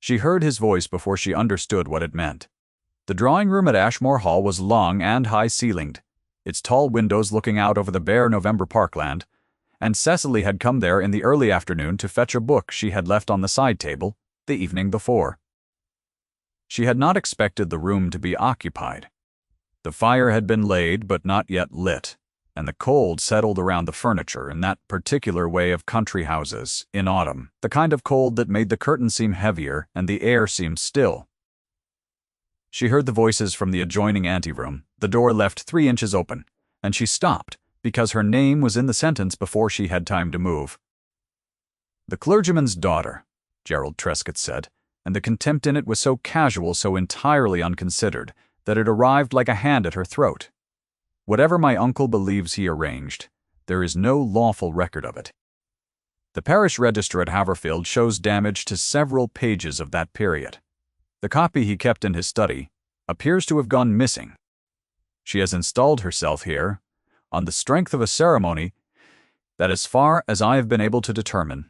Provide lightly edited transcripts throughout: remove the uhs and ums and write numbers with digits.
She heard his voice before she understood what it meant. The drawing room at Ashmore Hall was long and high-ceilinged, its tall windows looking out over the bare November parkland, and Cecily had come there in the early afternoon to fetch a book she had left on the side table the evening before. She had not expected the room to be occupied. The fire had been laid but not yet lit, and the cold settled around the furniture in that particular way of country houses in autumn, the kind of cold that made the curtains seem heavier and the air seem still. She heard the voices from the adjoining anteroom, the door left 3 inches open, and she stopped because her name was in the sentence before she had time to move. "The clergyman's daughter," Gerald Trescott said, and the contempt in it was so casual, so entirely unconsidered, that it arrived like a hand at her throat. "Whatever my uncle believes he arranged, there is no lawful record of it." The parish register at Haverfield shows damage to several pages of that period. The copy he kept in his study appears to have gone missing. She has installed herself here on the strength of a ceremony that, as far as I have been able to determine,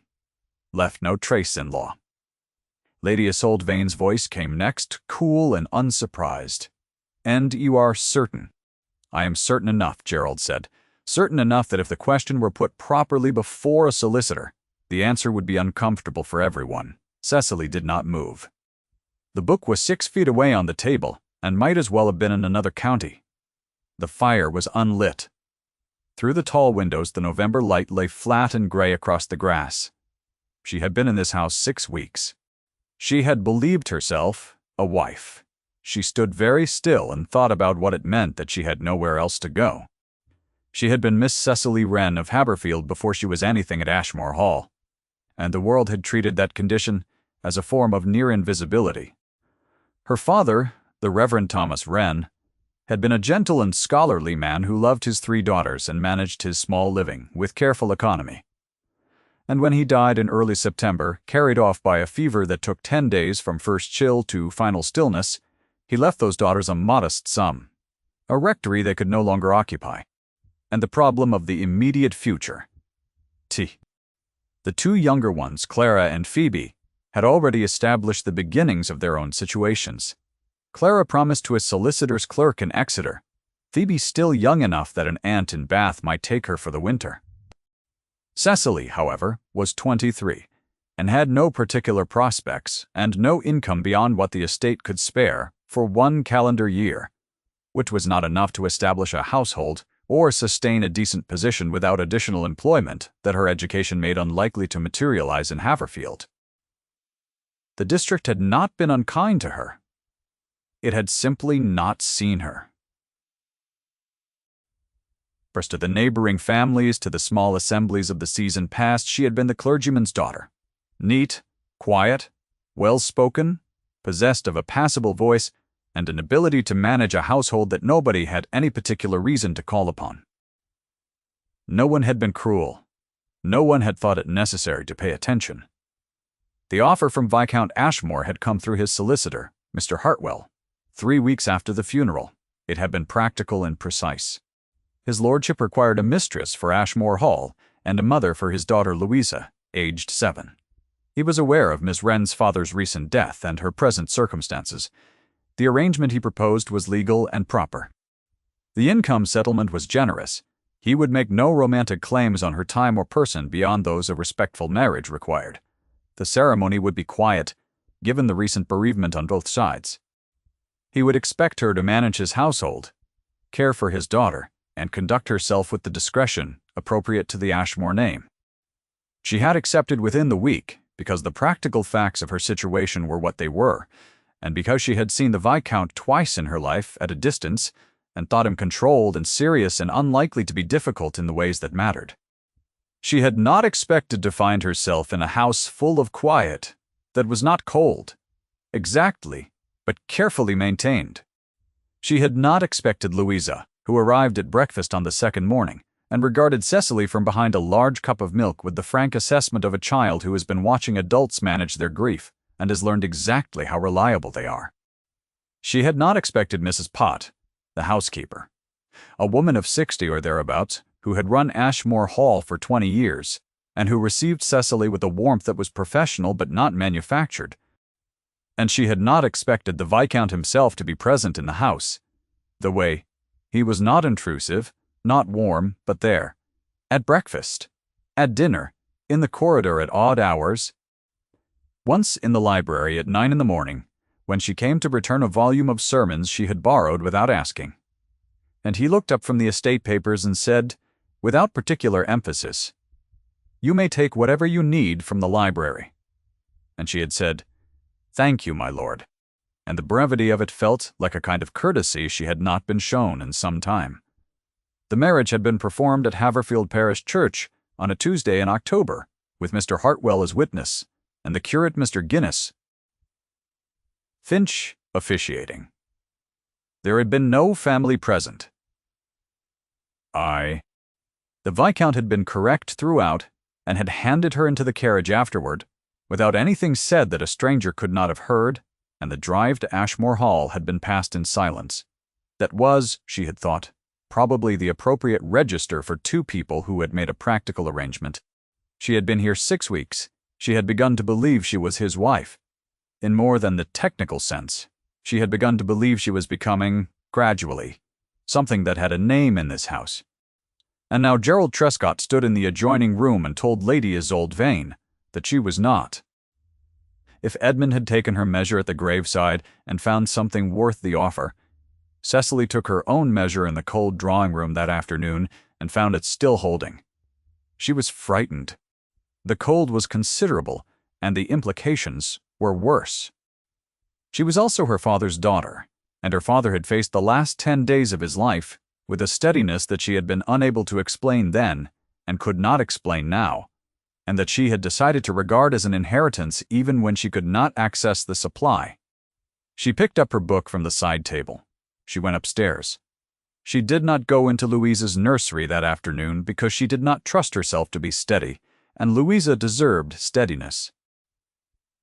left no trace in law. Lady Isolde Vane's voice came next, cool and unsurprised. "And you are certain?" "I am certain enough," Gerald said. "Certain enough that if the question were put properly before a solicitor, the answer would be uncomfortable for everyone." Cecily did not move. The book was 6 feet away on the table, and might as well have been in another county. The fire was unlit. Through the tall windows the November light lay flat and gray across the grass. She had been in this house 6 weeks. She had believed herself a wife. She stood very still and thought about what it meant that she had nowhere else to go. She had been Miss Cecily Wren of Haverfield before she was anything at Ashmore Hall, and the world had treated that condition as a form of near invisibility. Her father, the Reverend Thomas Wren, had been a gentle and scholarly man who loved his 3 daughters and managed his small living with careful economy. And when he died in early September, carried off by a fever that took 10 days from first chill to final stillness, he left those daughters a modest sum, a rectory they could no longer occupy, and the problem of the immediate future. The 2 younger ones, Clara and Phoebe, had already established the beginnings of their own situations. Clara promised to a solicitor's clerk in Exeter, Phoebe still young enough that an aunt in Bath might take her for the winter. Cecily, however, was 23, and had no particular prospects and no income beyond what the estate could spare for 1 calendar year, which was not enough to establish a household or sustain a decent position without additional employment that her education made unlikely to materialize in Haverfield. The district had not been unkind to her. It had simply not seen her. First to the neighboring families, to the small assemblies of the season past, she had been the clergyman's daughter. Neat, quiet, well-spoken, possessed of a passable voice, and an ability to manage a household that nobody had any particular reason to call upon. No one had been cruel. No one had thought it necessary to pay attention. The offer from Viscount Ashmore had come through his solicitor, Mr. Hartwell, 3 weeks after the funeral. It had been practical and precise. His lordship required a mistress for Ashmore Hall and a mother for his daughter Louisa, aged 7. He was aware of Miss Wren's father's recent death and her present circumstances. The arrangement he proposed was legal and proper. The income settlement was generous. He would make no romantic claims on her time or person beyond those a respectful marriage required. The ceremony would be quiet, given the recent bereavement on both sides. He would expect her to manage his household, care for his daughter, and conduct herself with the discretion appropriate to the Ashmore name. She had accepted within the week because the practical facts of her situation were what they were, and because she had seen the Viscount twice in her life at a distance and thought him controlled and serious and unlikely to be difficult in the ways that mattered. She had not expected to find herself in a house full of quiet that was not cold, exactly, but carefully maintained. She had not expected Louisa, who arrived at breakfast on the second morning, and regarded Cecily from behind a large cup of milk with the frank assessment of a child who has been watching adults manage their grief and has learned exactly how reliable they are. She had not expected Mrs. Pott, the housekeeper, a woman of 60 or thereabouts, who had run Ashmore Hall for 20 years, and who received Cecily with a warmth that was professional but not manufactured. and she had not expected the Viscount himself to be present in the house. The way he was not intrusive, not warm, but there. At breakfast, at dinner, in the corridor at odd hours. Once in the library at 9 in the morning, when she came to return a volume of sermons she had borrowed without asking. And he looked up from the estate papers and said, without particular emphasis, "You may take whatever you need from the library." And she had said, "Thank you, my lord," and the brevity of it felt like a kind of courtesy she had not been shown in some time. The marriage had been performed at Haverfield Parish Church on a Tuesday in October, with Mr. Hartwell as witness, and the curate Mr. Guinness Finch officiating. There had been no family present. The Viscount had been correct throughout, and had handed her into the carriage afterward, without anything said that a stranger could not have heard, and the drive to Ashmore Hall had been passed in silence. That was, she had thought, probably the appropriate register for two people who had made a practical arrangement. She had been here 6 weeks. She had begun to believe she was his wife. In more than the technical sense, she had begun to believe she was becoming, gradually, something that had a name in this house. And now Gerald Trescott stood in the adjoining room and told Lady Isolde Vane that she was not. If Edmund had taken her measure at the graveside and found something worth the offer, Cecily took her own measure in the cold drawing-room that afternoon and found it still holding. She was frightened. The cold was considerable, and the implications were worse. She was also her father's daughter, and her father had faced the last 10 days of his life with a steadiness that she had been unable to explain then and could not explain now, and that she had decided to regard as an inheritance even when she could not access the supply. She picked up her book from the side table. She went upstairs. She did not go into Louisa's nursery that afternoon because she did not trust herself to be steady, and Louisa deserved steadiness.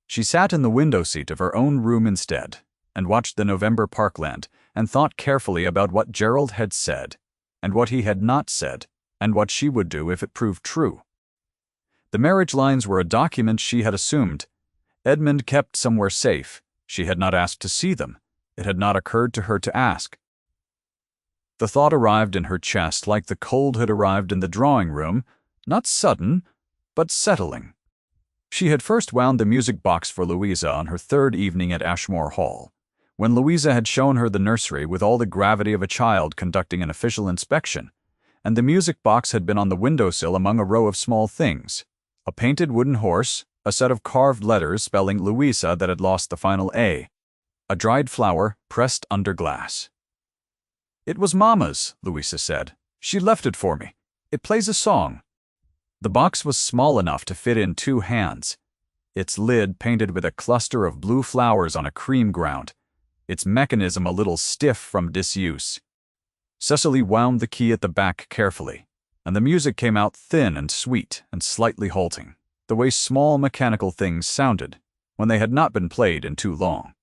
She sat in the window seat of her own room instead, and watched the November parkland, and thought carefully about what Gerald had said, and what he had not said, and what she would do if it proved true. The marriage lines were a document she had assumed. Edmund kept somewhere safe. She had not asked to see them. It had not occurred to her to ask. The thought arrived in her chest like the cold had arrived in the drawing-room, not sudden, but settling. She had first wound the music box for Louisa on her 3rd evening at Ashmore Hall, when Louisa had shown her the nursery with all the gravity of a child conducting an official inspection, and the music box had been on the windowsill among a row of small things, a painted wooden horse, a set of carved letters spelling Louisa that had lost the final A, a dried flower pressed under glass. "It was Mamma's," Louisa said. "She left it for me. It plays a song." The box was small enough to fit in 2 hands, its lid painted with a cluster of blue flowers on a cream ground, its mechanism a little stiff from disuse. Cecily wound the key at the back carefully, and the music came out thin and sweet and slightly halting, the way small mechanical things sounded when they had not been played in too long.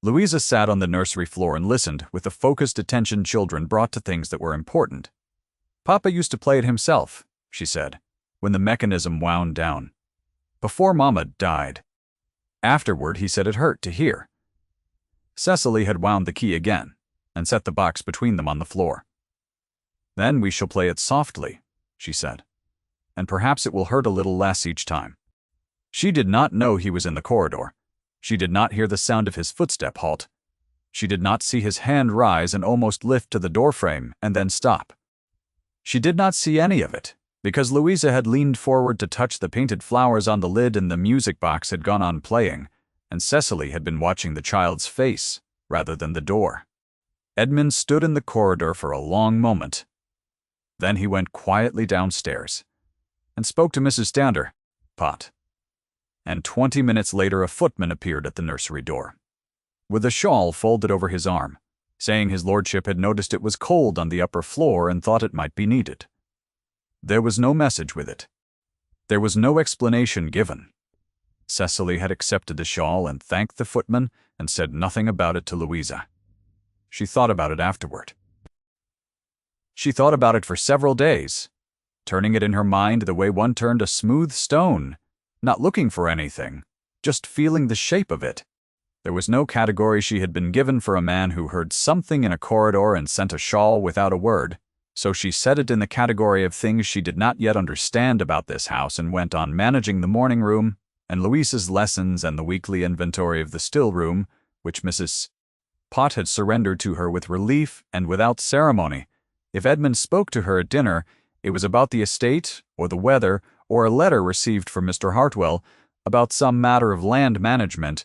Louisa sat on the nursery floor and listened with the focused attention children brought to things that were important. "Papa used to play it himself," she said, when the mechanism wound down. "Before Mamma died. Afterward, he said it hurt to hear." Cecily had wound the key again and set the box between them on the floor. "Then we shall play it softly," she said, "and perhaps it will hurt a little less each time." She did not know he was in the corridor. She did not hear the sound of his footstep halt. She did not see his hand rise and almost lift to the doorframe and then stop. She did not see any of it, because Louisa had leaned forward to touch the painted flowers on the lid and the music box had gone on playing, and Cecily had been watching the child's face rather than the door. Edmund stood in the corridor for a long moment. Then he went quietly downstairs and spoke to Mrs. Stander, Pot. And 20 minutes later a footman appeared at the nursery door, with a shawl folded over his arm, saying his lordship had noticed it was cold on the upper floor and thought it might be needed. There was no message with it. There was no explanation given. Cecily had accepted the shawl and thanked the footman and said nothing about it to Louisa. She thought about it afterward. She thought about it for several days, turning it in her mind the way one turned a smooth stone, not looking for anything, just feeling the shape of it. There was no category she had been given for a man who heard something in a corridor and sent a shawl without a word, so she set it in the category of things she did not yet understand about this house and went on managing the morning room and Louisa's lessons and the weekly inventory of the still room, which Mrs. Pott had surrendered to her with relief and without ceremony. If Edmund spoke to her at dinner, it was about the estate, or the weather, or a letter received from Mr. Hartwell about some matter of land management.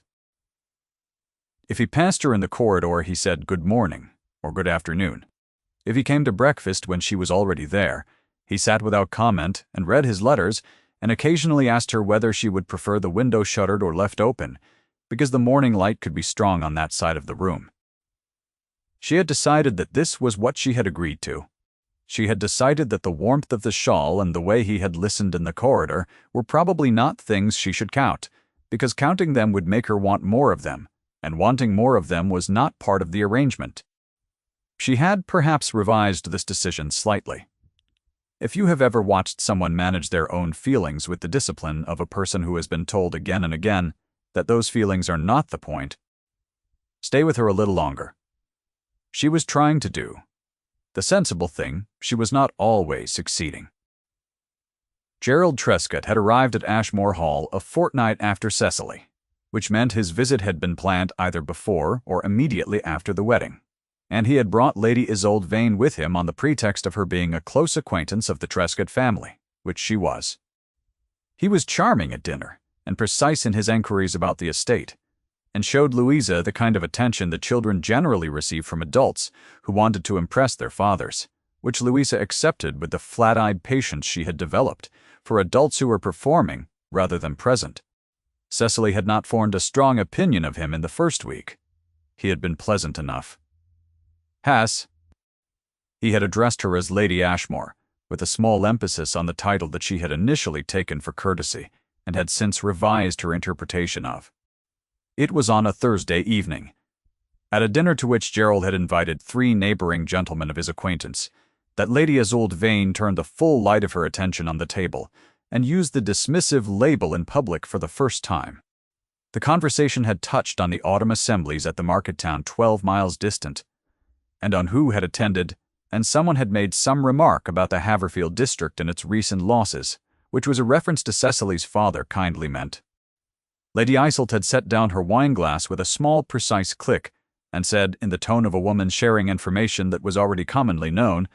If he passed her in the corridor, he said good morning, or good afternoon. If he came to breakfast when she was already there, he sat without comment and read his letters, and occasionally asked her whether she would prefer the window shuttered or left open, because the morning light could be strong on that side of the room. She had decided that this was what she had agreed to. She had decided that the warmth of the shawl and the way he had listened in the corridor were probably not things she should count, because counting them would make her want more of them, and wanting more of them was not part of the arrangement. She had perhaps revised this decision slightly. If you have ever watched someone manage their own feelings with the discipline of a person who has been told again and again that those feelings are not the point, stay with her a little longer. She was trying to do the sensible thing. She was not always succeeding. Gerald Trescott had arrived at Ashmore Hall a fortnight after Cecily, which meant his visit had been planned either before or immediately after the wedding, and he had brought Lady Isolde Vane with him on the pretext of her being a close acquaintance of the Trescott family, which she was. He was charming at dinner, and precise in his enquiries about the estate, and showed Louisa the kind of attention that children generally receive from adults who wanted to impress their fathers, which Louisa accepted with the flat-eyed patience she had developed for adults who were performing rather than present. Cecily had not formed a strong opinion of him in the first week. He had been pleasant enough. He had addressed her as Lady Ashmore, with a small emphasis on the title that she had initially taken for courtesy, and had since revised her interpretation of. It was on a Thursday evening, at a dinner to which Gerald had invited 3 neighboring gentlemen of his acquaintance, that Lady Isolde Vane turned the full light of her attention on the table, and used the dismissive label in public for the first time. The conversation had touched on the autumn assemblies at the market town 12 miles distant, and on who had attended, and someone had made some remark about the Haverfield district and its recent losses, which was a reference to Cecily's father kindly meant. Lady Isolde had set down her wine-glass with a small, precise click, and said, in the tone of a woman sharing information that was already commonly known,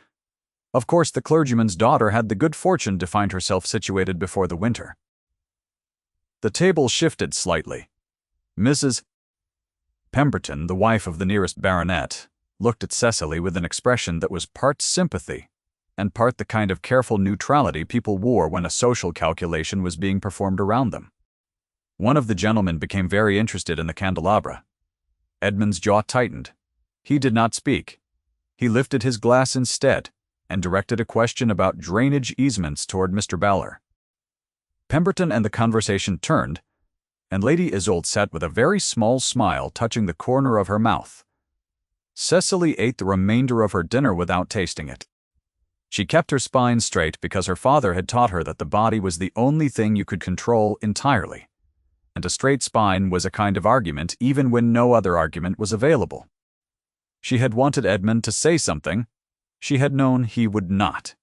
"Of course the clergyman's daughter had the good fortune to find herself situated before the winter." The table shifted slightly. Mrs. Pemberton, the wife of the nearest baronet, looked at Cecily with an expression that was part sympathy and part the kind of careful neutrality people wore when a social calculation was being performed around them. One of the gentlemen became very interested in the candelabra. Edmund's jaw tightened. He did not speak. He lifted his glass instead and directed a question about drainage easements toward Mr. Bowler. Pemberton and the conversation turned, and Lady Isolde sat with a very small smile touching the corner of her mouth. Cecily ate the remainder of her dinner without tasting it. She kept her spine straight because her father had taught her that the body was the only thing you could control entirely, and a straight spine was a kind of argument even when no other argument was available. She had wanted Edmund to say something. She had known he would not.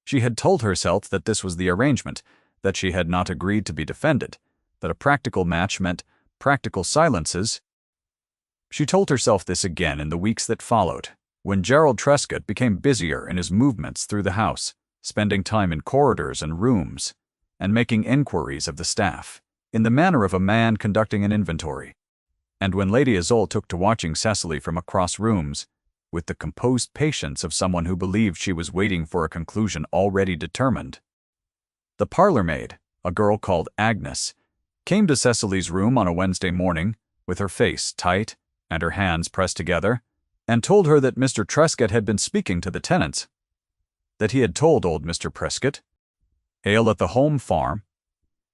She had told herself that this was the arrangement, that she had not agreed to be defended, that a practical match meant practical silences. She told herself this again in the weeks that followed, when Gerald Trescott became busier in his movements through the house, spending time in corridors and rooms, and making enquiries of the staff, in the manner of a man conducting an inventory, and when Lady Isolde took to watching Cecily from across rooms, with the composed patience of someone who believed she was waiting for a conclusion already determined. The parlour-maid, a girl called Agnes, came to Cecily's room on a Wednesday morning, with her face tight and her hands pressed together, and told her that Mr. Trescott had been speaking to the tenants, that he had told old Mr. Prescott, Hale at the home farm,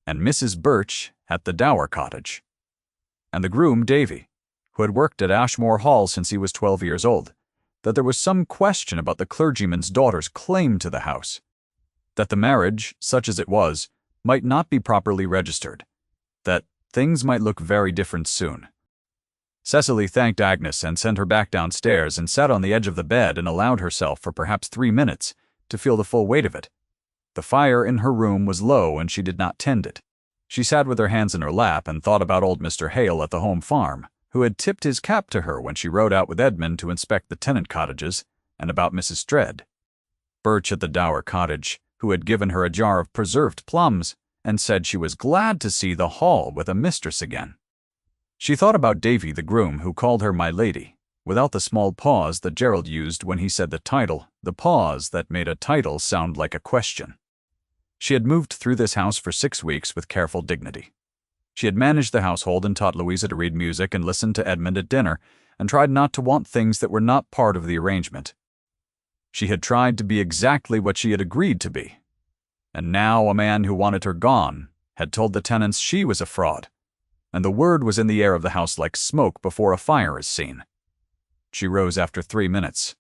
and Mrs. Birch at the dower cottage, and the groom Davy, who had worked at Ashmore Hall since he was 12 years old, that there was some question about the clergyman's daughter's claim to the house, that the marriage, such as it was, might not be properly registered, that things might look very different soon, Cecily thanked Agnes and sent her back downstairs and sat on the edge of the bed and allowed herself for perhaps 3 minutes to feel the full weight of it. The fire in her room was low and she did not tend it. She sat with her hands in her lap and thought about old Mr. Hale at the home farm, who had tipped his cap to her when she rode out with Edmund to inspect the tenant cottages, and about Mrs. Stredd. Birch at the Dower cottage, who had given her a jar of preserved plums and said she was glad to see the hall with a mistress again. She thought about Davy the groom, who called her my lady, without the small pause that Gerald used when he said the title, the pause that made a title sound like a question. She had moved through this house for 6 weeks with careful dignity. She had managed the household and taught Louisa to read music and listen to Edmund at dinner, and tried not to want things that were not part of the arrangement. She had tried to be exactly what she had agreed to be. And now a man who wanted her gone had told the tenants she was a fraud, and the word was in the air of the house like smoke before a fire is seen. She rose after 3 minutes.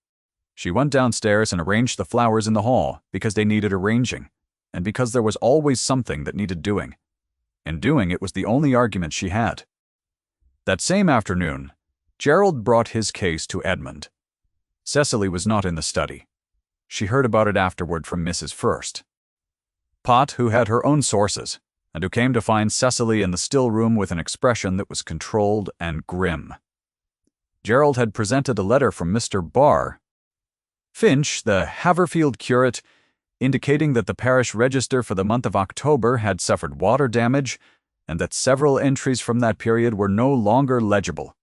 She went downstairs and arranged the flowers in the hall because they needed arranging, and because there was always something that needed doing. In doing it was the only argument she had. That same afternoon, Gerald brought his case to Edmund. Cecily was not in the study. She heard about it afterward from Mrs. First. Pot, who had her own sources, and who came to find Cecily in the still room with an expression that was controlled and grim. Gerald had presented a letter from Mr. Barr Finch, the Haverfield curate, indicating that the parish register for the month of October had suffered water damage and that several entries from that period were no longer legible.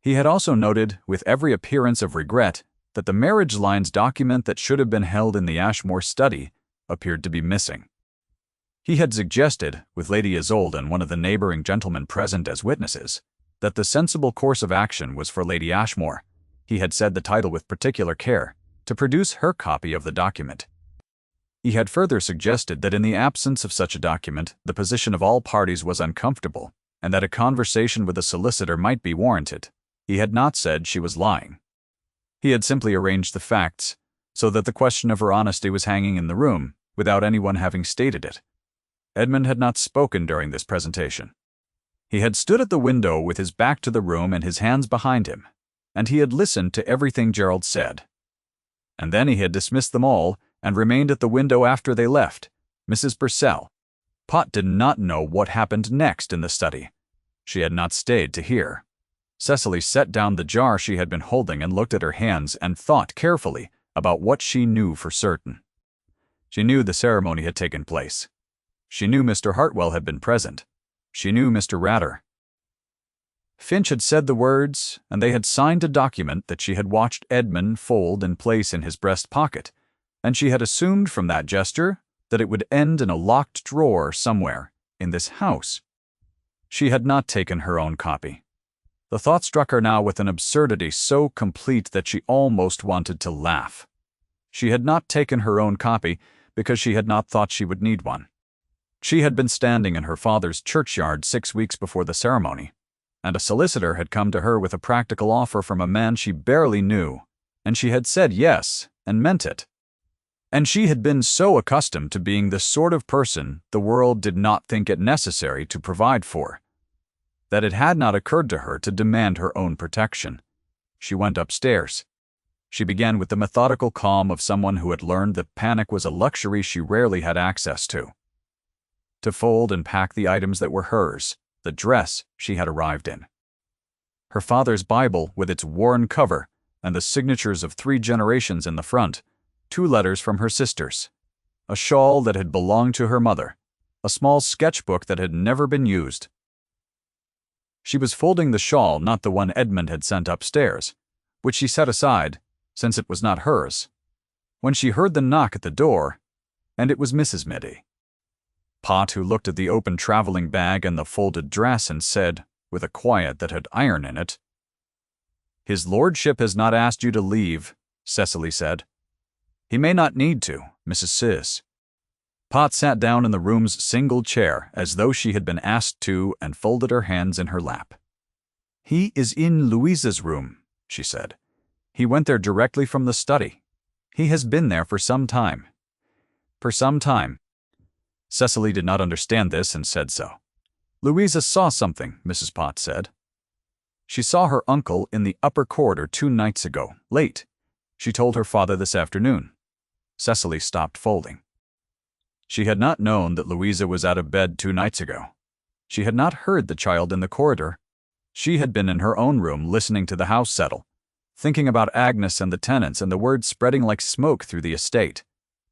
He had also noted, with every appearance of regret, that the marriage lines document that should have been held in the Ashmore study appeared to be missing. He had suggested, with Lady Isolde and one of the neighboring gentlemen present as witnesses, that the sensible course of action was for Lady Ashmore, he had said the title with particular care, to produce her copy of the document. He had further suggested that in the absence of such a document, the position of all parties was uncomfortable, and that a conversation with a solicitor might be warranted. He had not said she was lying. He had simply arranged the facts, so that the question of her honesty was hanging in the room, without anyone having stated it. Edmund had not spoken during this presentation. He had stood at the window with his back to the room and his hands behind him, and he had listened to everything Gerald said. And then he had dismissed them all and remained at the window after they left. Mrs. Purcell. Pot did not know what happened next in the study. She had not stayed to hear. Cecily set down the jar she had been holding and looked at her hands and thought carefully about what she knew for certain. She knew the ceremony had taken place. She knew Mr. Hartwell had been present. She knew Mr. Ratter. Finch had said the words, and they had signed a document that she had watched Edmund fold and place in his breast pocket, and she had assumed from that gesture that it would end in a locked drawer somewhere in this house. She had not taken her own copy. The thought struck her now with an absurdity so complete that she almost wanted to laugh. She had not taken her own copy because she had not thought she would need one. She had been standing in her father's churchyard 6 weeks before the ceremony, and a solicitor had come to her with a practical offer from a man she barely knew, and she had said yes and meant it. And she had been so accustomed to being the sort of person the world did not think it necessary to provide for, that it had not occurred to her to demand her own protection. She went upstairs. She began with the methodical calm of someone who had learned that panic was a luxury she rarely had access to fold and pack the items that were hers, the dress she had arrived in. Her father's Bible with its worn cover and the signatures of 3 generations in the front, 2 letters from her sisters, a shawl that had belonged to her mother, a small sketchbook that had never been used. She was folding the shawl, not the one Edmund had sent upstairs, which she set aside, since it was not hers, when she heard the knock at the door, and it was Mrs. Middy. Pot, who looked at the open traveling bag and the folded dress and said, with a quiet that had iron in it, "His lordship has not asked you to leave," Cecily said. "He may not need to, Mrs. Sis." Pot sat down in the room's single chair as though she had been asked to and folded her hands in her lap. "He is in Louisa's room," she said. "He went there directly from the study. He has been there for some time." For some time. Cecily did not understand this and said so. "Louisa saw something," Mrs. Potts said. She saw her uncle in the upper corridor 2 nights ago, late. She told her father this afternoon. Cecily stopped folding. She had not known that Louisa was out of bed 2 nights ago. She had not heard the child in the corridor. She had been in her own room listening to the house settle, thinking about Agnes and the tenants and the word spreading like smoke through the estate,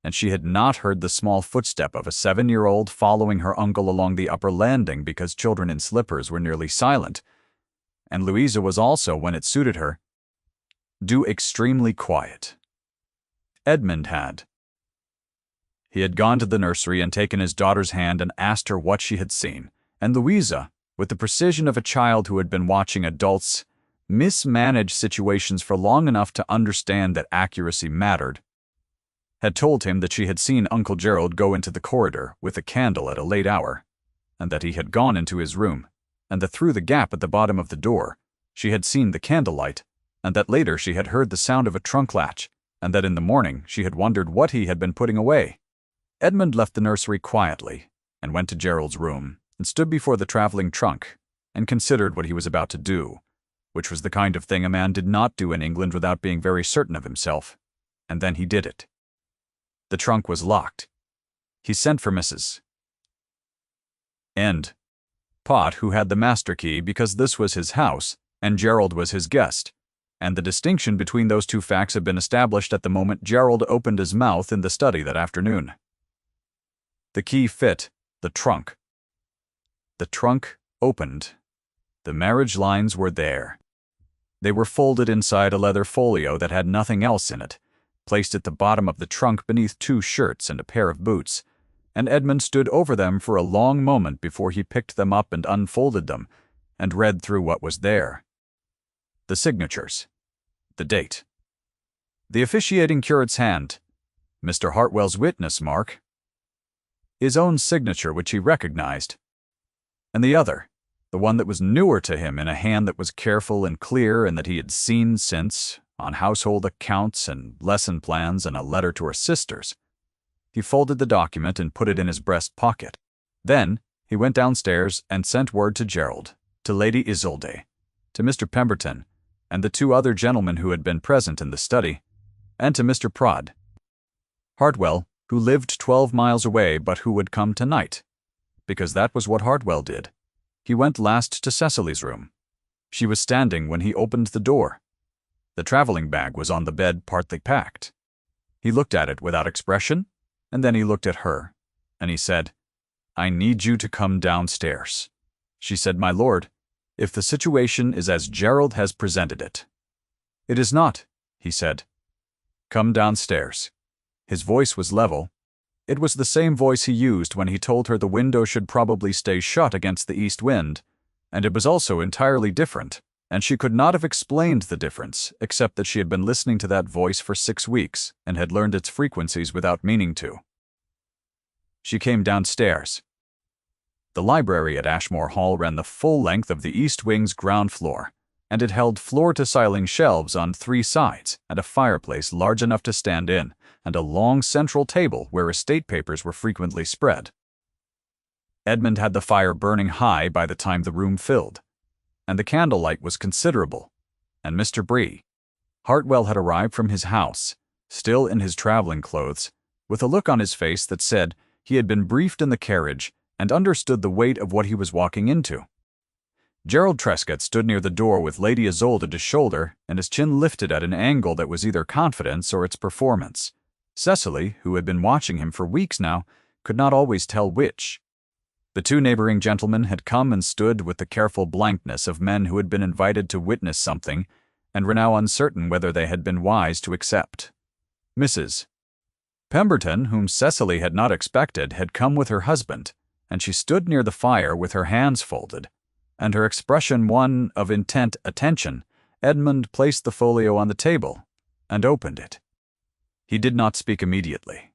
and she had not heard the small footstep of a 7-year-old following her uncle along the upper landing because children in slippers were nearly silent, and Louisa was also, when it suited her, extremely quiet. Edmund had. He had gone to the nursery and taken his daughter's hand and asked her what she had seen, and Louisa, with the precision of a child who had been watching adults mismanage situations for long enough to understand that accuracy mattered, had told him that she had seen Uncle Gerald go into the corridor with a candle at a late hour, and that he had gone into his room, and that through the gap at the bottom of the door she had seen the candlelight, and that later she had heard the sound of a trunk latch, and that in the morning she had wondered what he had been putting away. Edmund left the nursery quietly and went to Gerald's room and stood before the traveling trunk and considered what he was about to do, which was the kind of thing a man did not do in England without being very certain of himself, and then he did it. The trunk was locked. He sent for Mrs. Pot, who had the master key because this was his house and Gerald was his guest, and the distinction between those two facts had been established at the moment Gerald opened his mouth in the study that afternoon. The key fit the trunk. The trunk opened. The marriage lines were there. They were folded inside a leather folio that had nothing else in it, placed at the bottom of the trunk beneath 2 shirts and a pair of boots, and Edmund stood over them for a long moment before he picked them up and unfolded them and read through what was there. The signatures. The date. The officiating curate's hand. Mr. Hartwell's witness mark. His own signature, which he recognized. And the other, the one that was newer to him, in a hand that was careful and clear and that he had seen since, on household accounts and lesson plans and a letter to her sisters. He folded the document and put it in his breast pocket. Then he went downstairs and sent word to Gerald, to Lady Isolde, to Mr. Pemberton, and the 2 other gentlemen who had been present in the study, and to Mr. Prod. Hartwell, who lived 12 miles away but who would come tonight, because that was what Hartwell did. He went last to Cecily's room. She was standing when he opened the door. The traveling bag was on the bed, partly packed. He looked at it without expression, and then he looked at her, and he said, "I need you to come downstairs." She said, "My lord, if the situation is as Gerald has presented it." "It is not," he said. "Come downstairs." His voice was level. It was the same voice he used when he told her the window should probably stay shut against the east wind, and it was also entirely different, and she could not have explained the difference, except that she had been listening to that voice for 6 weeks and had learned its frequencies without meaning to. She came downstairs. The library at Ashmore Hall ran the full length of the East Wing's ground floor, and it held floor-to-ceiling shelves on 3 sides, and a fireplace large enough to stand in, and a long central table where estate papers were frequently spread. Edmund had the fire burning high by the time the room filled, and the candlelight was considerable, and Mr. Hartwell had arrived from his house, still in his traveling clothes, with a look on his face that said he had been briefed in the carriage and understood the weight of what he was walking into. Gerald Trescott stood near the door with Lady Isolde at his shoulder and his chin lifted at an angle that was either confidence or its performance. Cecily, who had been watching him for weeks now, could not always tell which. The 2 neighboring gentlemen had come and stood with the careful blankness of men who had been invited to witness something and were now uncertain whether they had been wise to accept. Mrs. Pemberton, whom Cecily had not expected, had come with her husband, and she stood near the fire with her hands folded, and her expression one of intent attention. Edmund placed the folio on the table and opened it. He did not speak immediately.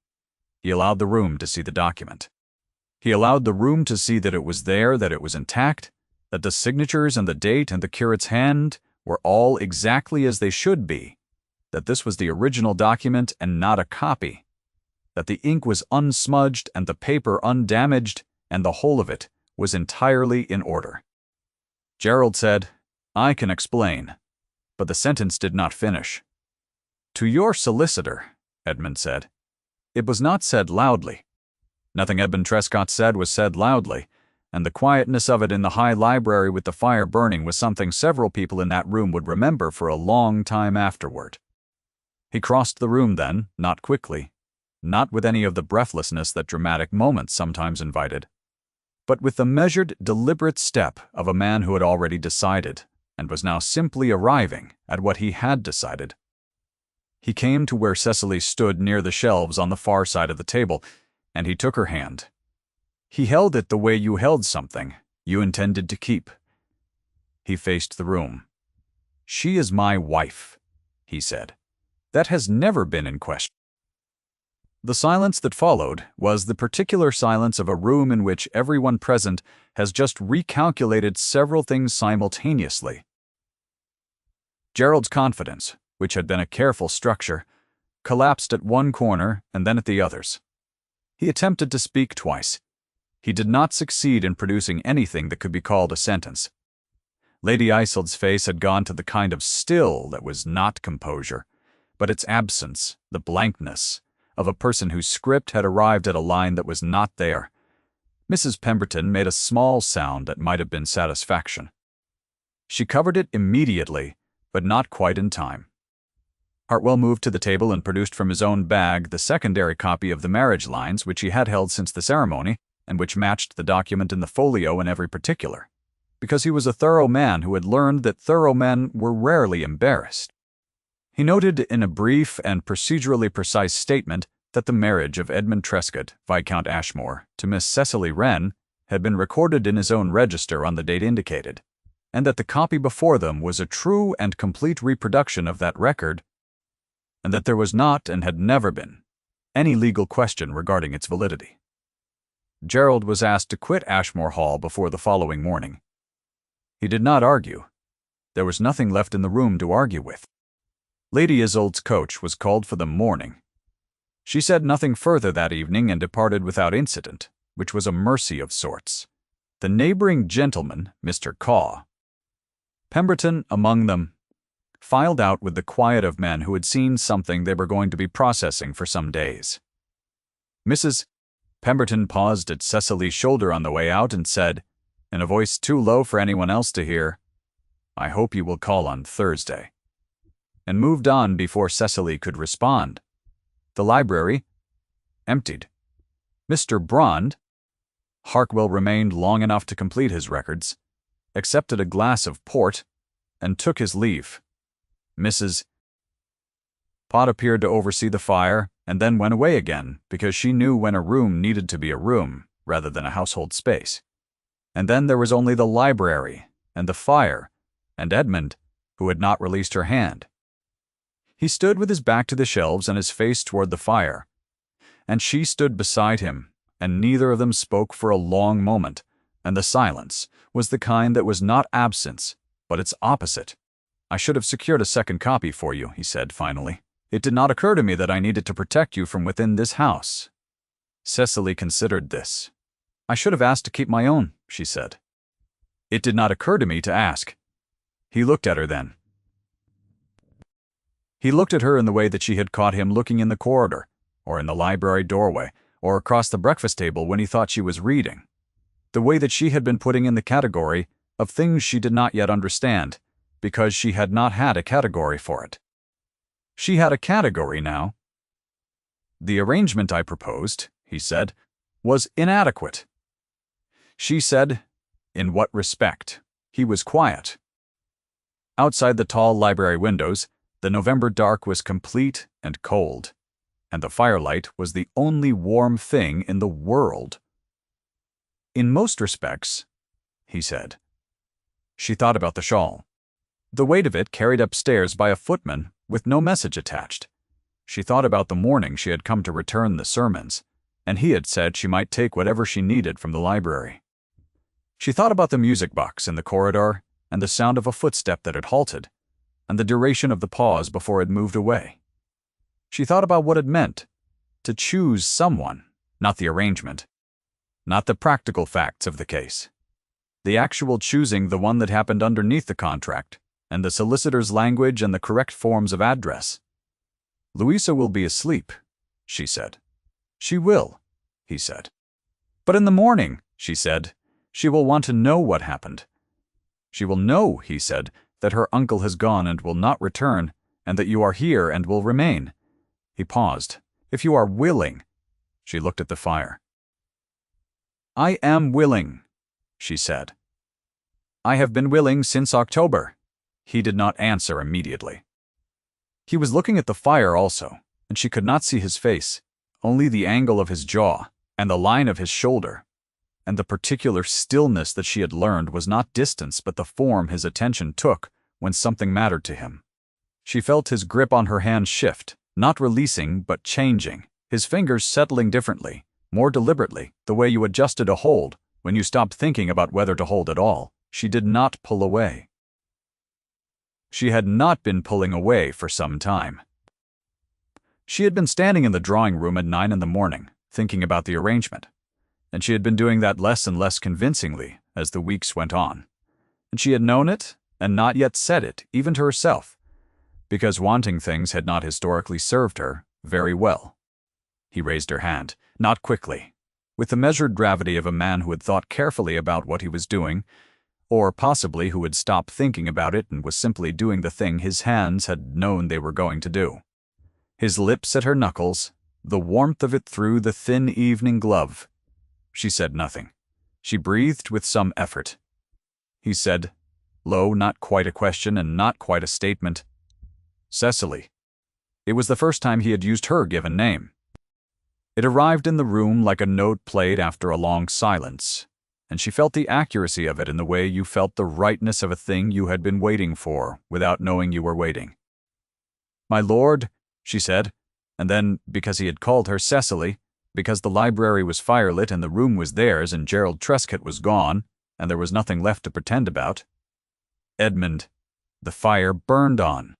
He allowed the room to see the document. He allowed the room to see that it was there, that it was intact, that the signatures and the date and the curate's hand were all exactly as they should be, that this was the original document and not a copy, that the ink was unsmudged and the paper undamaged, and the whole of it was entirely in order. Gerald said, I can explain. But the sentence did not finish. To your solicitor, Edmund said. It was not said loudly. Nothing Edmund Trescott said was said loudly, and the quietness of it in the high library with the fire burning was something several people in that room would remember for a long time afterward. He crossed the room then, not quickly, not with any of the breathlessness that dramatic moments sometimes invited, but with the measured, deliberate step of a man who had already decided, and was now simply arriving at what he had decided. He came to where Cecily stood near the shelves on the far side of the table, and he took her hand. He held it the way you held something you intended to keep. He faced the room. She is my wife, he said. That has never been in question. The silence that followed was the particular silence of a room in which everyone present has just recalculated several things simultaneously. Gerald's confidence, which had been a careful structure, collapsed at one corner and then at the others. He attempted to speak twice. He did not succeed in producing anything that could be called a sentence. Lady Isolde's face had gone to the kind of still that was not composure, but its absence, the blankness, of a person whose script had arrived at a line that was not there. Mrs. Pemberton made a small sound that might have been satisfaction. She covered it immediately, but not quite in time. Hartwell moved to the table and produced from his own bag the secondary copy of the marriage lines which he had held since the ceremony, and which matched the document in the folio in every particular, because he was a thorough man who had learned that thorough men were rarely embarrassed. He noted in a brief and procedurally precise statement that the marriage of Edmund Trescott, Viscount Ashmore, to Miss Cecily Wren had been recorded in his own register on the date indicated, and that the copy before them was a true and complete reproduction of that record, and that there was not, and had never been, any legal question regarding its validity. Gerald was asked to quit Ashmore Hall before the following morning. He did not argue. There was nothing left in the room to argue with. Lady Isolde's coach was called for the morning. She said nothing further that evening and departed without incident, which was a mercy of sorts. The neighboring gentleman, Mr. Caw, Pemberton among them, filed out with the quiet of men who had seen something they were going to be processing for some days. Mrs. Pemberton paused at Cecily's shoulder on the way out and said, in a voice too low for anyone else to hear, "I hope you will call on Thursday," and moved on before Cecily could respond. The library emptied. Mr. Brond, Hartwell remained long enough to complete his records, accepted a glass of port, and took his leave. Mrs. Pott appeared to oversee the fire and then went away again because she knew when a room needed to be a room rather than a household space. And then there was only the library and the fire and Edmund, who had not released her hand. He stood with his back to the shelves and his face toward the fire, and she stood beside him, and neither of them spoke for a long moment, and the silence was the kind that was not absence, but its opposite. "I should have secured a second copy for you," he said finally. "It did not occur to me that I needed to protect you from within this house." Cecily considered this. "I should have asked to keep my own," she said. "It did not occur to me to ask." He looked at her then. He looked at her in the way that she had caught him looking in the corridor, or in the library doorway, or across the breakfast table when he thought she was reading. The way that she had been putting in the category of things she did not yet understand, because she had not had a category for it. She had a category now. "The arrangement I proposed," he said, "was inadequate." She said, "In what respect?" He was quiet. Outside the tall library windows, the November dark was complete and cold, and the firelight was the only warm thing in the world. "In most respects," he said. She thought about the shawl. The weight of it carried upstairs by a footman with no message attached. She thought about the morning she had come to return the sermons, and he had said she might take whatever she needed from the library. She thought about the music box in the corridor and the sound of a footstep that had halted, and the duration of the pause before it moved away. She thought about what it meant to choose someone, not the arrangement, not the practical facts of the case. The actual choosing the one that happened underneath the contract, and the solicitor's language and the correct forms of address. "Louisa will be asleep," she said. "She will," he said. "But in the morning," she said, "she will want to know what happened." "She will know," he said, "that her uncle has gone and will not return, and that you are here and will remain." He paused. "If you are willing." She looked at the fire. "I am willing," she said. "I have been willing since October." He did not answer immediately. He was looking at the fire also, and she could not see his face, only the angle of his jaw and the line of his shoulder. And the particular stillness that she had learned was not distance but the form his attention took when something mattered to him. She felt his grip on her hand shift, not releasing but changing, his fingers settling differently, more deliberately, the way you adjusted a hold when you stopped thinking about whether to hold at all. She did not pull away. She had not been pulling away for some time. She had been standing in the drawing room at 9 in the morning, thinking about the arrangement. And she had been doing that less and less convincingly as the weeks went on. And she had known it, and not yet said it, even to herself, because wanting things had not historically served her very well. He raised her hand, not quickly, with the measured gravity of a man who had thought carefully about what he was doing, or possibly who had stopped thinking about it and was simply doing the thing his hands had known they were going to do. His lips at her knuckles, the warmth of it through the thin evening glove. She said nothing. She breathed with some effort. He said, low, not quite a question and not quite a statement, "Cecily." It was the first time he had used her given name. It arrived in the room like a note played after a long silence, and she felt the accuracy of it in the way you felt the rightness of a thing you had been waiting for without knowing you were waiting. "My lord," she said, and then, because he had called her Cecily, because the library was firelit and the room was theirs and Gerald Trescott was gone, and there was nothing left to pretend about. "Edmund." The fire burned on.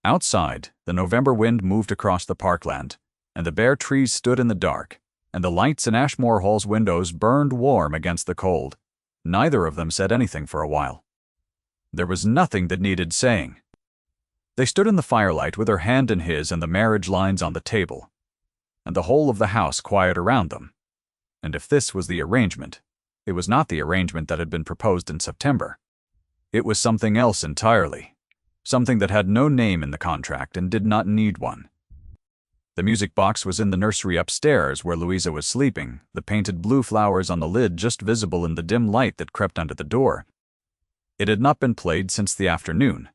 Outside, the November wind moved across the parkland, and the bare trees stood in the dark, and the lights in Ashmore Hall's windows burned warm against the cold. Neither of them said anything for a while. There was nothing that needed saying. They stood in the firelight with her hand in his and the marriage lines on the table, and the whole of the house quiet around them. And if this was the arrangement, it was not the arrangement that had been proposed in September. It was something else entirely, something that had no name in the contract and did not need one. The music box was in the nursery upstairs where Louisa was sleeping, the painted blue flowers on the lid just visible in the dim light that crept under the door. It had not been played since the afternoon,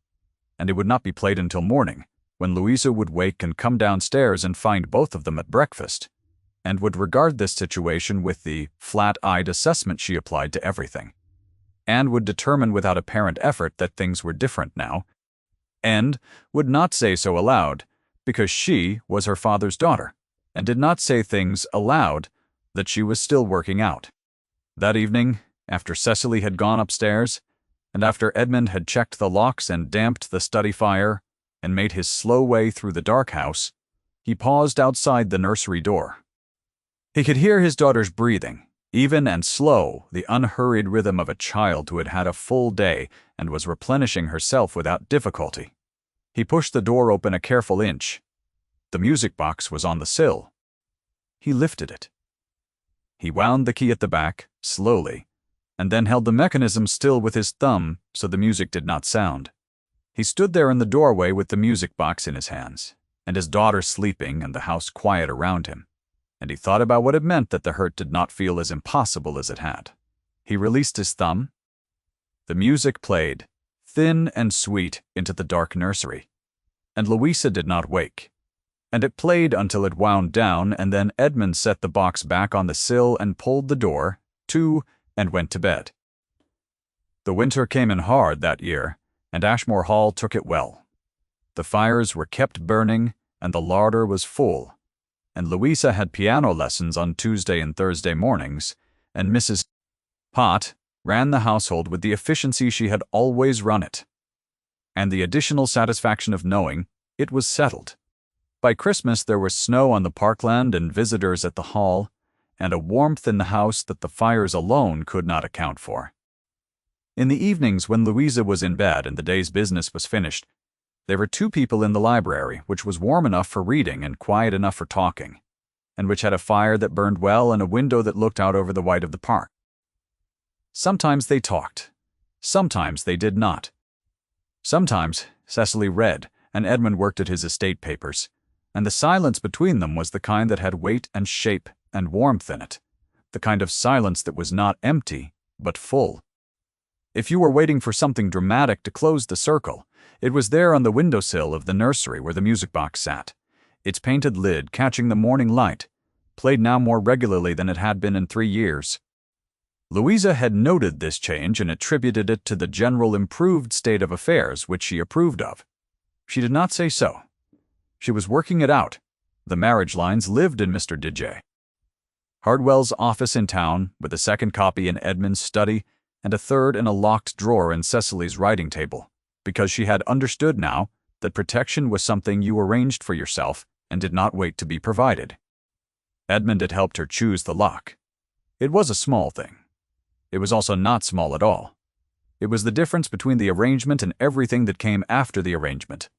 and it would not be played until morning, when Louisa would wake and come downstairs and find both of them at breakfast, and would regard this situation with the flat-eyed assessment she applied to everything, and would determine without apparent effort that things were different now, and would not say so aloud, because she was her father's daughter, and did not say things aloud that she was still working out. That evening, after Cecily had gone upstairs, and after Edmund had checked the locks and damped the study fire, and made his slow way through the dark house, he paused outside the nursery door. He could hear his daughter's breathing, even and slow, the unhurried rhythm of a child who had had a full day and was replenishing herself without difficulty. He pushed the door open a careful inch. The music box was on the sill. He lifted it. He wound the key at the back, slowly, and then held the mechanism still with his thumb so the music did not sound. He stood there in the doorway with the music box in his hands, and his daughter sleeping and the house quiet around him, and he thought about what it meant that the hurt did not feel as impossible as it had. He released his thumb. The music played, thin and sweet, into the dark nursery, and Louisa did not wake. And it played until it wound down, and then Edmund set the box back on the sill and pulled the door to and went to bed. The winter came in hard that year, and Ashmore Hall took it well. The fires were kept burning, and the larder was full, and Louisa had piano lessons on Tuesday and Thursday mornings, and Mrs. Pott ran the household with the efficiency she had always run it, and the additional satisfaction of knowing it was settled. By Christmas there was snow on the parkland and visitors at the hall, and a warmth in the house that the fires alone could not account for. In the evenings, when Louisa was in bed and the day's business was finished, there were two people in the library, which was warm enough for reading and quiet enough for talking, and which had a fire that burned well and a window that looked out over the white of the park. Sometimes they talked. Sometimes they did not. Sometimes Cecily read, and Edmund worked at his estate papers, and the silence between them was the kind that had weight and shape and warmth in it, the kind of silence that was not empty, but full. If you were waiting for something dramatic to close the circle, it was there on the windowsill of the nursery where the music box sat, its painted lid catching the morning light, played now more regularly than it had been in 3 years. Louisa had noted this change and attributed it to the general improved state of affairs which she approved of. She did not say so. She was working it out. The marriage lines lived in Mr. DJ. Hardwell's office in town, with a second copy in Edmund's study and a third in a locked drawer in Cecily's writing table, because she had understood now that protection was something you arranged for yourself and did not wait to be provided. Edmund had helped her choose the lock. It was a small thing. It was also not small at all. It was the difference between the arrangement and everything that came after the arrangement.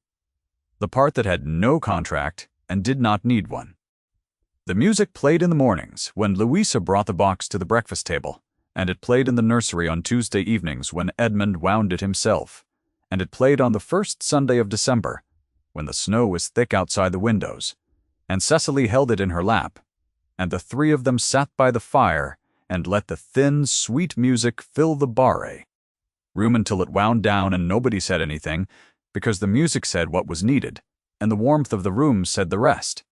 The part that had no contract and did not need one. The music played in the mornings when Louisa brought the box to the breakfast table, and it played in the nursery on Tuesday evenings when Edmund wound it himself, and it played on the first Sunday of December, when the snow was thick outside the windows, and Cecily held it in her lap, and the three of them sat by the fire and let the thin, sweet music fill the barre room until it wound down and nobody said anything, because the music said what was needed, and the warmth of the room said the rest.